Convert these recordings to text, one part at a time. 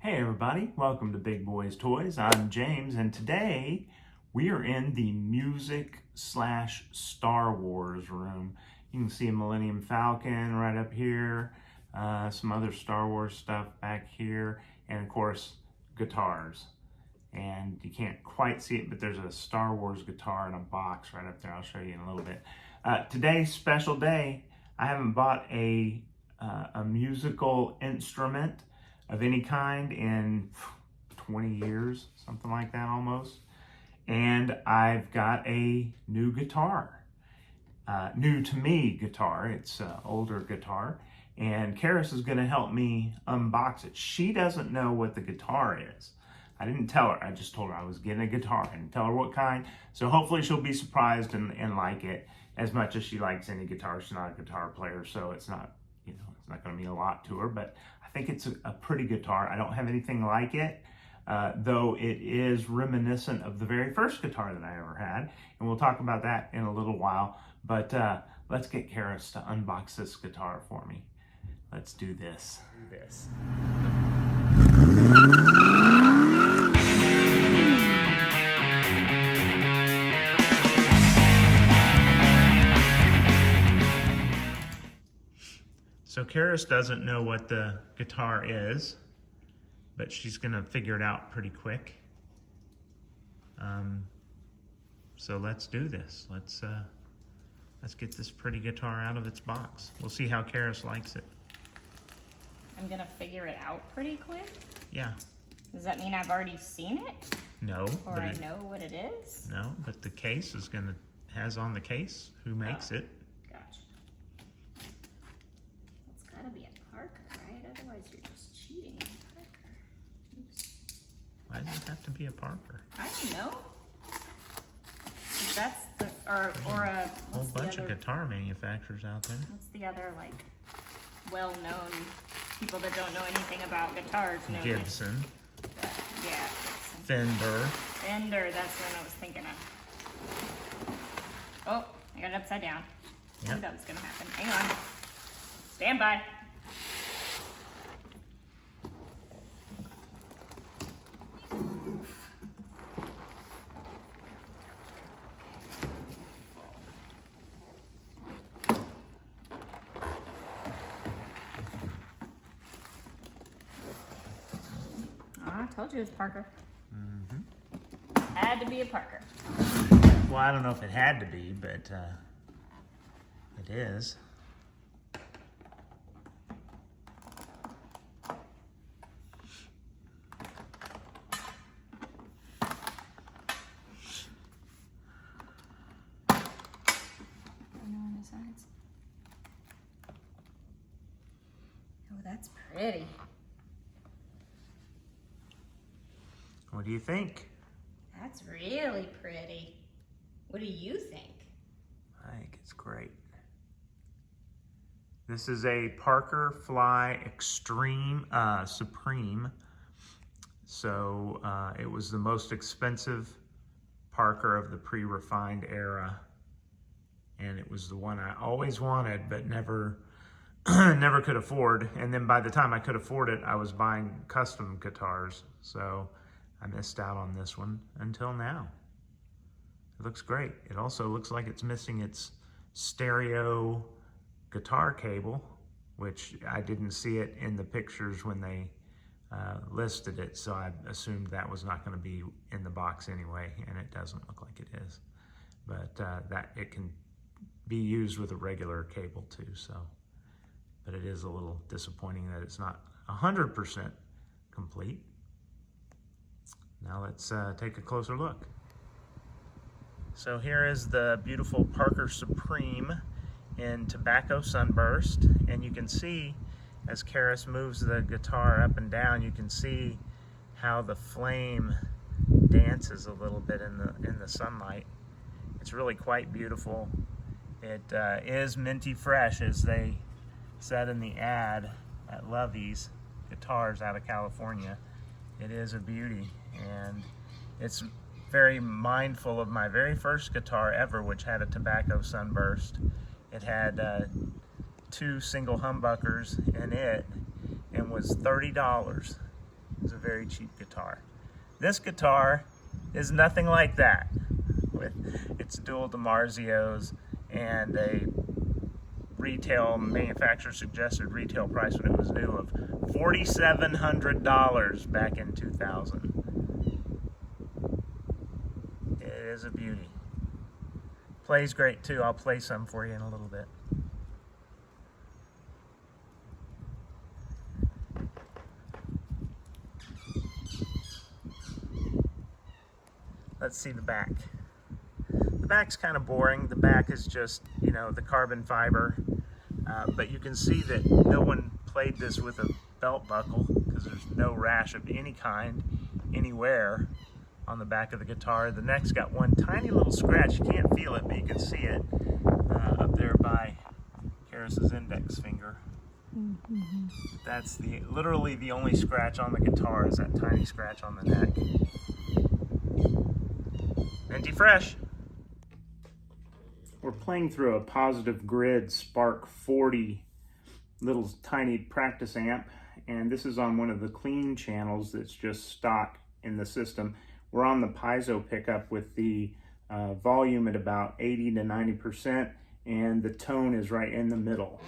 Hey everybody, welcome to Big Boys Toys. I'm James, and today we are in the music slash Star Wars room. You can see a Millennium Falcon right up here, some other Star Wars stuff back here, and of course guitars. And you can't quite see it, but there's a Star Wars guitar in a box right up there. I'll show you in a little bit. Today's special day. I haven't bought a musical instrument of any kind in 20 years, something like that almost. And I've got a new guitar, new to me guitar. It's an older guitar. And Karis is gonna help me unbox it. She doesn't know what the guitar is. I didn't tell her, I just told her I was getting a guitar. I didn't tell her what kind. So hopefully she'll be surprised and like it as much as she likes any guitar. She's not a guitar player, so it's not, it's not gonna mean a lot to her, but I think it's a pretty guitar. I don't have anything like it, though it is reminiscent of the very first guitar that I ever had, and we'll talk about that in a little while. But let's get Karis to unbox this guitar for me. Let's do this. So Karis doesn't know what the guitar is, but she's gonna figure it out pretty quick. So let's do this. Let's get this pretty guitar out of its box. We'll see how Karis likes it. I'm gonna figure it out pretty quick? Yeah. Does that mean I've already seen it? No. Or I know what it is? No, but the case is has on the case who makes it. Gotcha. It's gotta be a Parker, right? Otherwise you're just cheating on Parker. Oops. Why does it have to be a Parker? I don't know. That's the, or a, whole bunch of guitar manufacturers out there. What's the other, like, well-known people that don't know anything about guitars know Gibson. Yeah. Fender. Fender, that's what I was thinking of. Oh, I got it upside down. I knew that was gonna happen. Hang on. Stand by. I told you it was Parker. Mm-hmm. Had to be a Parker. Well, I don't know if it had to be, but it is. On the sides. Oh, that's pretty. What do you think? That's really pretty. What do you think? I think it's great. This is a Parker Fly Extreme Supreme. So it was the most expensive Parker of the pre-refined era. And it was the one I always wanted, but never never could afford. And then by the time I could afford it, I was buying custom guitars. So I missed out on this one until now. It looks great. It also looks like it's missing its stereo guitar cable, which I didn't see it in the pictures when they listed it, so I assumed that was not going to be in the box anyway, and it doesn't look like it is. But that it can be used with a regular cable too, so. But it is a little disappointing that it's not 100% complete. Now let's take a closer look. So here is the beautiful Parker Supreme in Tobacco Sunburst, and you can see as Karis moves the guitar up and down, you can see how the flame dances a little bit in the sunlight. It's really quite beautiful. It is minty fresh, as they said in the ad at Lovey's Guitars out of California. It is a beauty, and it's very mindful of my very first guitar ever, which had a Tobacco Sunburst. It had 2 single humbuckers in it and was $30. It's a very cheap guitar. This guitar is nothing like that. With its dual DiMarzios and a retail manufacturer suggested retail price when it was new of $4,700 back in 2000. It is a beauty. Plays great too. I'll play some for you in a little bit. Let's see the back. The back's kind of boring. The back is just, you know, the carbon fiber. But you can see that no one played this with a belt buckle because there's no rash of any kind anywhere on the back of the guitar. The neck's got one tiny little scratch. You can't feel it, but you can see it up there by Karis's index finger. That's literally the only scratch on the guitar is that tiny scratch on the neck. Minty fresh. We're playing through a Positive Grid Spark 40 little tiny practice amp, and this is on one of the clean channels that's just stock in the system. We're on the piezo pickup with the volume at about 80 to 90%, and the tone is right in the middle.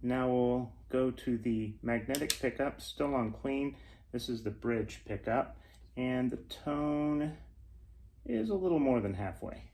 Now we'll go to the magnetic pickup, still on clean. This is the bridge pickup, and the tone is a little more than halfway.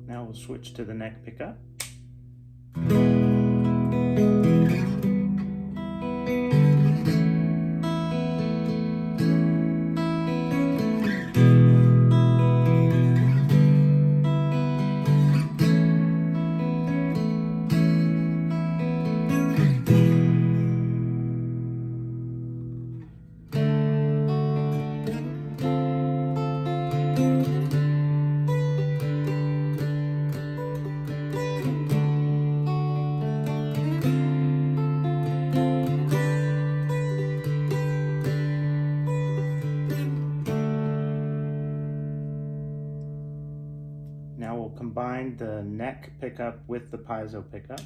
Now we'll switch to the neck pickup. Now we'll combine the neck pickup with the piezo pickup.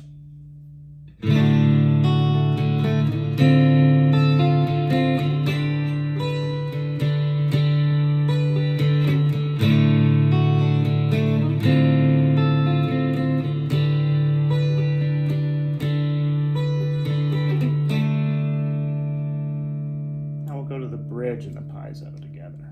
Now we'll go to the bridge and the piezo together.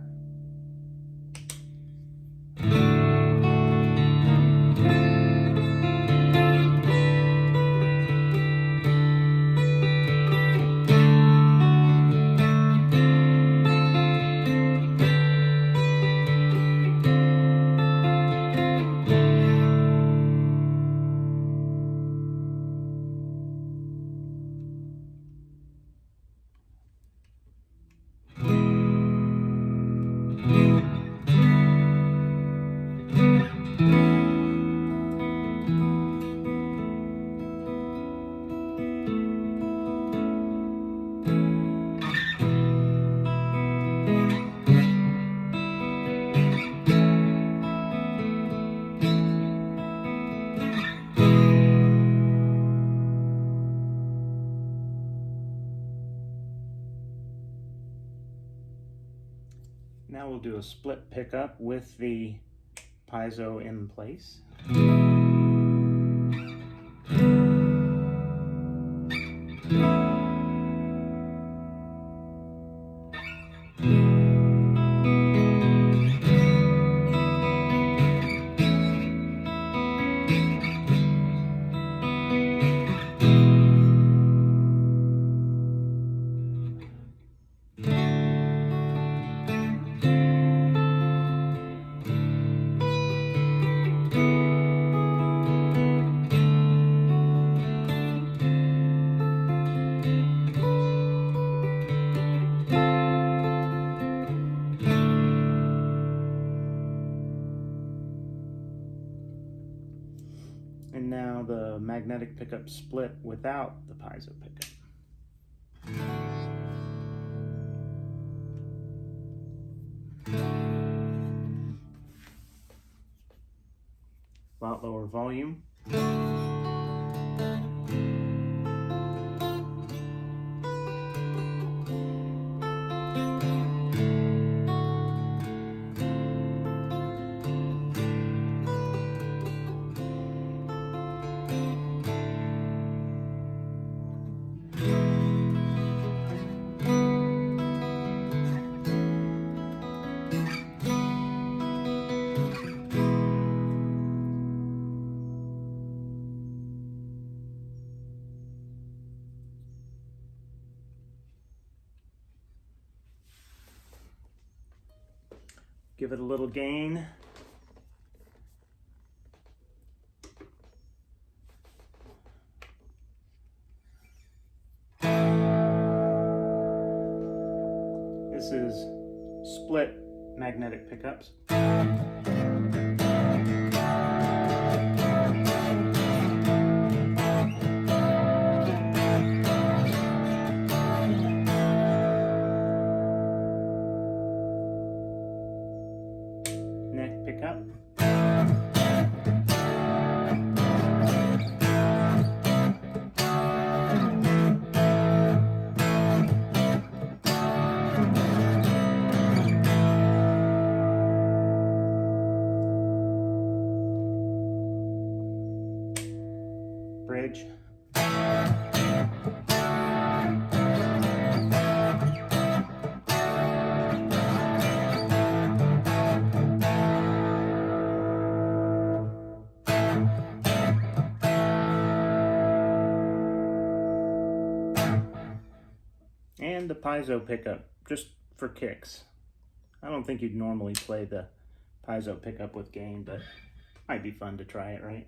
Now we'll do a split pickup with the piezo in place. And now the magnetic pickup split without the piezo pickup. A lot lower volume. Give it a little gain. This is split magnetic pickups. Neck pickup. Bridge. And the piezo pickup, just for kicks. I don't think you'd normally play the piezo pickup with gain, but might be fun to try it, right?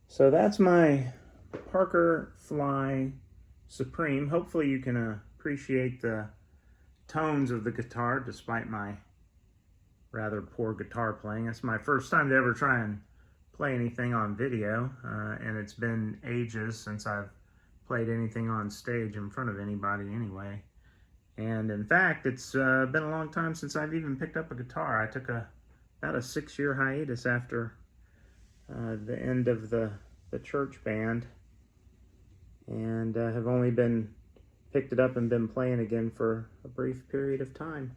So that's my Parker Fly Supreme. Hopefully you can appreciate the tones of the guitar despite my rather poor guitar playing. It's my first time to ever try and play anything on video, and it's been ages since I've played anything on stage in front of anybody anyway. And in fact, it's been a long time since I've even picked up a guitar. I took about a 6-year hiatus after the end of the church band, and have only picked it up and been playing again for a brief period of time.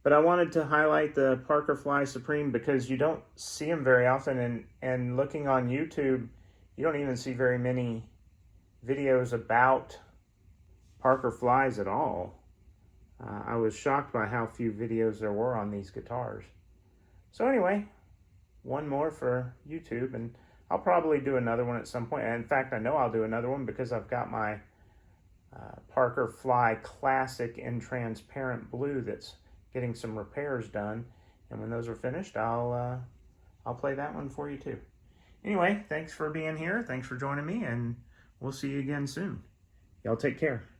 But I wanted to highlight the Parker Fly Supreme because you don't see them very often, and looking on YouTube, you don't even see very many videos about Parker Flies at all. I was shocked by how few videos there were on these guitars. So anyway, one more for YouTube, and I'll probably do another one at some point. And in fact, I know I'll do another one because I've got my Parker Fly Classic in transparent blue that's getting some repairs done. And when those are finished, I'll play that one for you too. Anyway, thanks for being here. Thanks for joining me, and we'll see you again soon. Y'all take care.